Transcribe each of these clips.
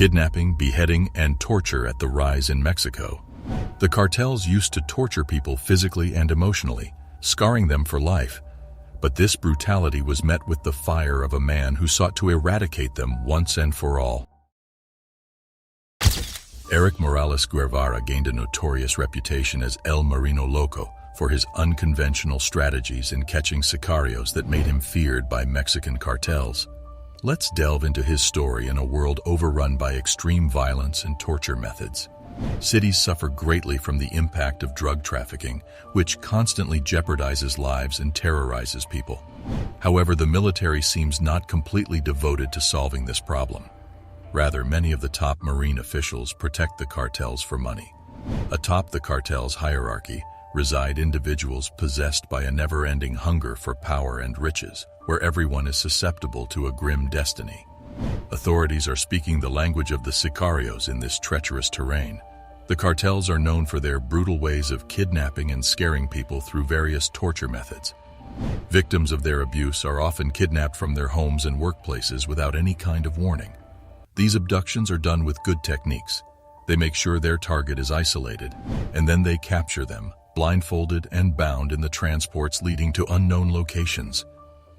Kidnapping, beheading, and torture at the rise in Mexico. The cartels used to torture people physically and emotionally, scarring them for life. But this brutality was met with the fire of a man who sought to eradicate them once and for all. Eric Morales Guevara gained a notorious reputation as El Marino Loco for his unconventional strategies in catching sicarios that made him feared by Mexican cartels. Let's delve into his story in a world overrun by extreme violence and torture methods. Cities suffer greatly from the impact of drug trafficking, which constantly jeopardizes lives and terrorizes people. However, the military seems not completely devoted to solving this problem. Rather, many of the top marine officials protect the cartels for money. Atop the cartel's hierarchy reside individuals possessed by a never-ending hunger for power and riches, where everyone is susceptible to a grim destiny. Authorities are speaking the language of the sicarios in this treacherous terrain. The cartels are known for their brutal ways of kidnapping and scaring people through various torture methods. Victims of their abuse are often kidnapped from their homes and workplaces without any kind of warning. These abductions are done with good techniques. They make sure their target is isolated, and then they capture them, blindfolded and bound in the transports leading to unknown locations.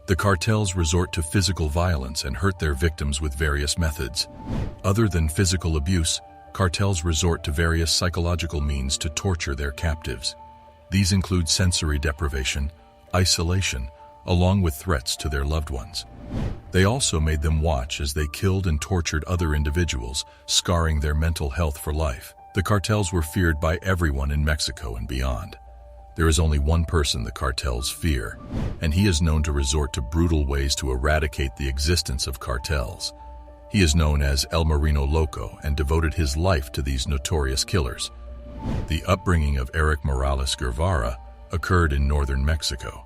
The cartels resort to physical violence and hurt their victims with various methods. Other than physical abuse, cartels resort to various psychological means to torture their captives. These include sensory deprivation, isolation, along with threats to their loved ones. They also made them watch as they killed and tortured other individuals, scarring their mental health for life. The cartels were feared by everyone in Mexico and beyond. There is only one person the cartels fear, and he is known to resort to brutal ways to eradicate the existence of cartels. He is known as El Marino Loco and devoted his life to these notorious killers. The upbringing of Eric Morales Guevara occurred in northern Mexico.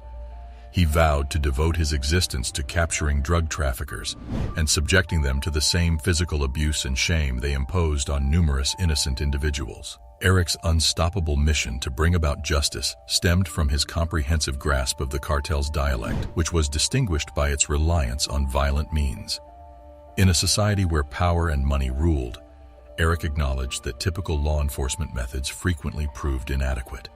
He vowed to devote his existence to capturing drug traffickers and subjecting them to the same physical abuse and shame they imposed on numerous innocent individuals. Eric's unstoppable mission to bring about justice stemmed from his comprehensive grasp of the cartel's dialect, which was distinguished by its reliance on violent means. In a society where power and money ruled, Eric acknowledged that typical law enforcement methods frequently proved inadequate.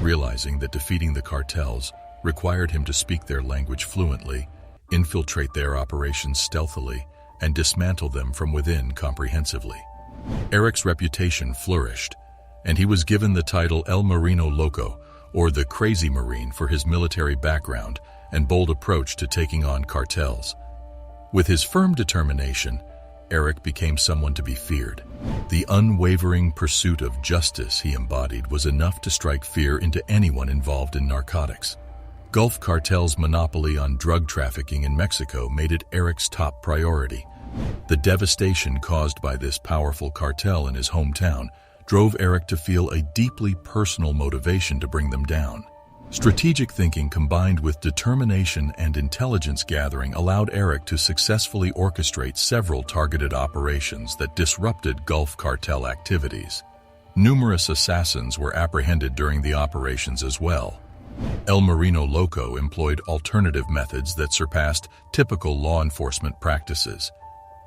Realizing that defeating the cartels required him to speak their language fluently, infiltrate their operations stealthily, and dismantle them from within comprehensively. Eric's reputation flourished, and he was given the title El Marino Loco, or the Crazy Marine, for his military background and bold approach to taking on cartels. With his firm determination, Eric became someone to be feared. The unwavering pursuit of justice he embodied was enough to strike fear into anyone involved in narcotics. Gulf Cartel's monopoly on drug trafficking in Mexico made it Eric's top priority. The devastation caused by this powerful cartel in his hometown drove Eric to feel a deeply personal motivation to bring them down. Strategic thinking combined with determination and intelligence gathering allowed Eric to successfully orchestrate several targeted operations that disrupted Gulf Cartel activities. Numerous assassins were apprehended during the operations as well. El Marino Loco employed alternative methods that surpassed typical law enforcement practices.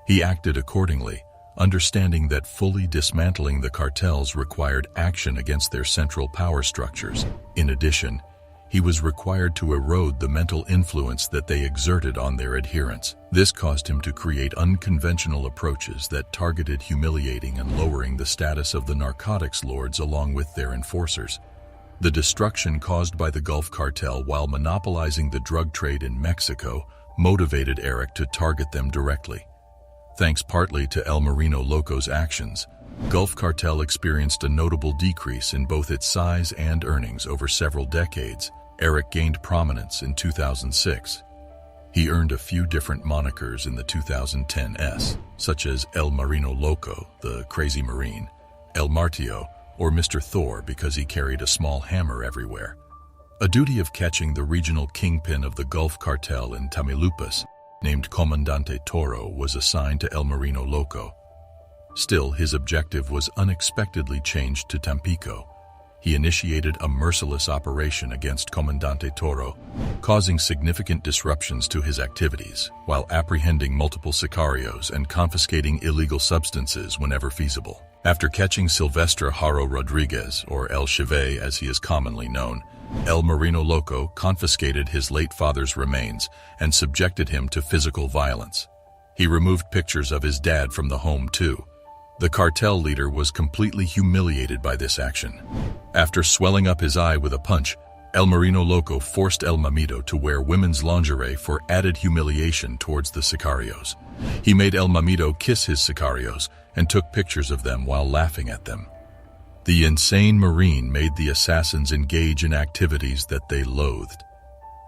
He acted accordingly, understanding that fully dismantling the cartels required action against their central power structures. In addition, he was required to erode the mental influence that they exerted on their adherents. This caused him to create unconventional approaches that targeted humiliating and lowering the status of the narcotics lords along with their enforcers. The destruction caused by the Gulf Cartel while monopolizing the drug trade in Mexico motivated Eric to target them directly. Thanks partly to El Marino Loco's actions, Gulf Cartel experienced a notable decrease in both its size and earnings over several decades. Eric gained prominence in 2006. He earned a few different monikers in the 2010s, such as El Marino Loco, the Crazy Marine, El Martillo, or Mr. Thor because he carried a small hammer everywhere. A duty of catching the regional kingpin of the Gulf Cartel in Tamaulipas, named Comandante Toro, was assigned to El Marino Loco. Still, his objective was unexpectedly changed to Tampico. he initiated a merciless operation against Comandante Toro, causing significant disruptions to his activities, while apprehending multiple sicarios and confiscating illegal substances whenever feasible. After catching Silvestre Haro Rodriguez, or El Cheve as he is commonly known, El Marino Loco confiscated his late father's remains and subjected him to physical violence. He removed pictures of his dad from the home too. The cartel leader was completely humiliated by this action. After swelling up his eye with a punch, El Marino Loco forced El Mamito to wear women's lingerie for added humiliation towards the sicarios. He made El Mamito kiss his sicarios and took pictures of them while laughing at them. The insane Marine made the assassins engage in activities that they loathed.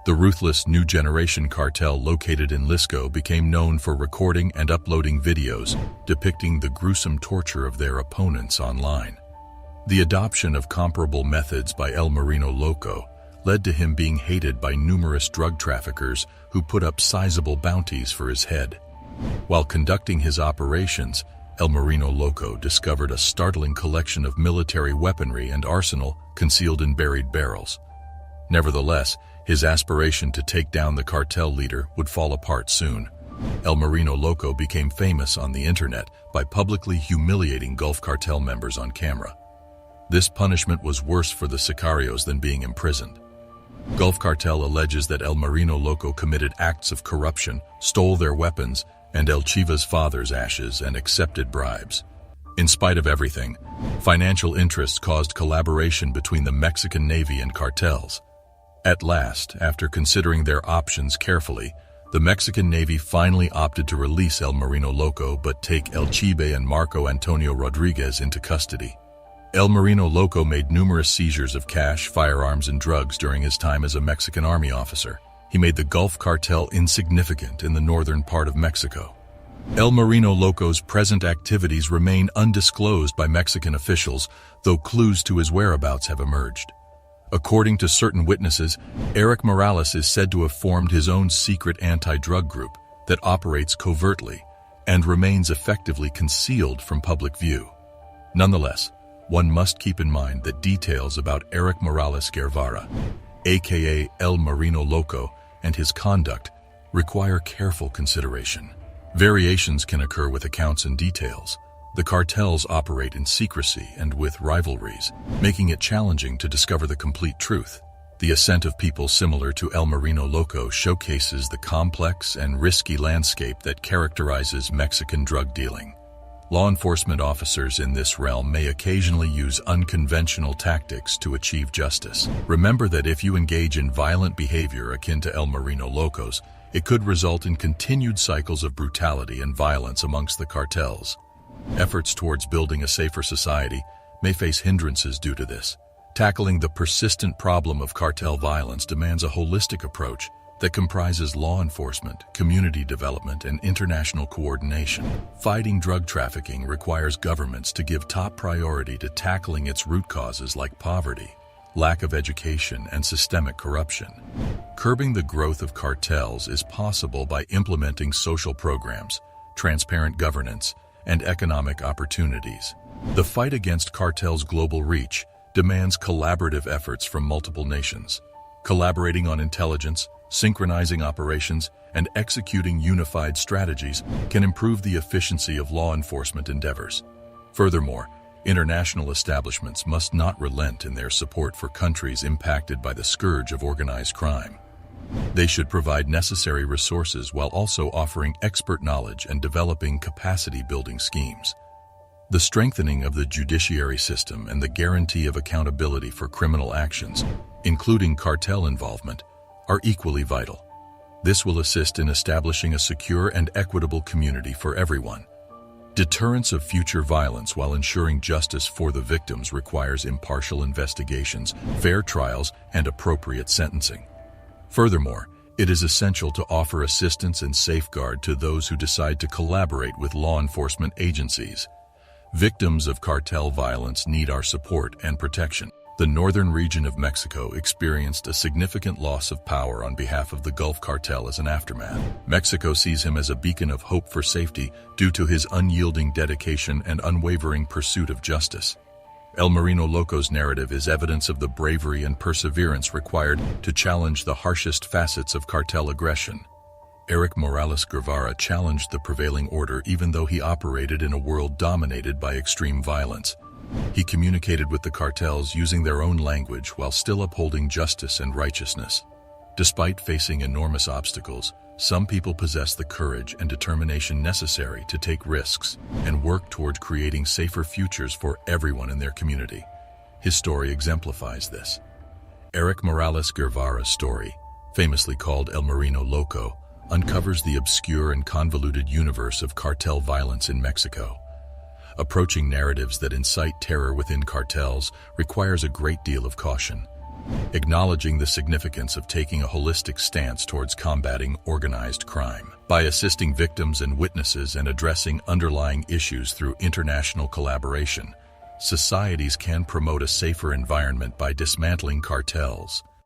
The ruthless new generation cartel located in Lisco became known for recording and uploading videos depicting the gruesome torture of their opponents online. The adoption of comparable methods by El Marino Loco led to him being hated by numerous drug traffickers who put up sizable bounties for his head. While conducting his operations, El Marino Loco discovered a startling collection of military weaponry and arsenal concealed in buried barrels. Nevertheless, his aspiration to take down the cartel leader would fall apart soon. El Marino Loco became famous on the internet by publicly humiliating Gulf Cartel members on camera. This punishment was worse for the sicarios than being imprisoned. Gulf Cartel alleges that El Marino Loco committed acts of corruption, stole their weapons, and El Chiva's father's ashes and accepted bribes. In spite of everything, financial interests caused collaboration between the Mexican Navy and cartels. At last, after considering their options carefully, the Mexican Navy finally opted to release El Marino Loco but take El Chive and Marco Antonio Rodriguez into custody. El Marino Loco made numerous seizures of cash, firearms, and drugs during his time as a Mexican Army officer. He made the Gulf Cartel insignificant in the northern part of Mexico. El Marino Loco's present activities remain undisclosed by Mexican officials, though clues to his whereabouts have emerged. According to certain witnesses, Eric Morales is said to have formed his own secret anti-drug group that operates covertly and remains effectively concealed from public view. Nonetheless, one must keep in mind that details about Eric Morales Guevara, aka El Marino Loco, and his conduct require careful consideration. Variations can occur with accounts and details. The cartels operate in secrecy and with rivalries, making it challenging to discover the complete truth. The ascent of people similar to El Marino Loco showcases the complex and risky landscape that characterizes Mexican drug dealing. Law enforcement officers in this realm may occasionally use unconventional tactics to achieve justice. Remember that if you engage in violent behavior akin to El Marino Loco's, it could result in continued cycles of brutality and violence amongst the cartels. Efforts towards building a safer society may face hindrances due to this. Tackling the persistent problem of cartel violence demands a holistic approach that comprises law enforcement, community development, and international coordination. Fighting drug trafficking requires governments to give top priority to tackling its root causes like poverty, lack of education, and systemic corruption. Curbing the growth of cartels is possible by implementing social programs, transparent governance, and economic opportunities. The fight against cartels' global reach demands collaborative efforts from multiple nations. Collaborating on intelligence, synchronizing operations, and executing unified strategies can improve the efficiency of law enforcement endeavors. Furthermore, international establishments must not relent in their support for countries impacted by the scourge of organized crime. They should provide necessary resources while also offering expert knowledge and developing capacity-building schemes. The strengthening of the judiciary system and the guarantee of accountability for criminal actions, including cartel involvement, are equally vital. This will assist in establishing a secure and equitable community for everyone. Deterrence of future violence while ensuring justice for the victims requires impartial investigations, fair trials, and appropriate sentencing. Furthermore, it is essential to offer assistance and safeguard to those who decide to collaborate with law enforcement agencies. Victims of cartel violence need our support and protection. The northern region of Mexico experienced a significant loss of power on behalf of the Gulf Cartel as an aftermath. Mexico sees him as a beacon of hope for safety due to his unyielding dedication and unwavering pursuit of justice. El Marino Loco's narrative is evidence of the bravery and perseverance required to challenge the harshest facets of cartel aggression. Eric Morales Guevara challenged the prevailing order even though he operated in a world dominated by extreme violence. He communicated with the cartels using their own language while still upholding justice and righteousness. Despite facing enormous obstacles, some people possess the courage and determination necessary to take risks and work toward creating safer futures for everyone in their community. His story exemplifies this. Eric Morales Guevara's story, famously called El Marino Loco, uncovers the obscure and convoluted universe of cartel violence in Mexico. Approaching narratives that incite terror within cartels requires a great deal of caution. Acknowledging the significance of taking a holistic stance towards combating organized crime. By assisting victims and witnesses and addressing underlying issues through international collaboration, societies can promote a safer environment by dismantling cartels.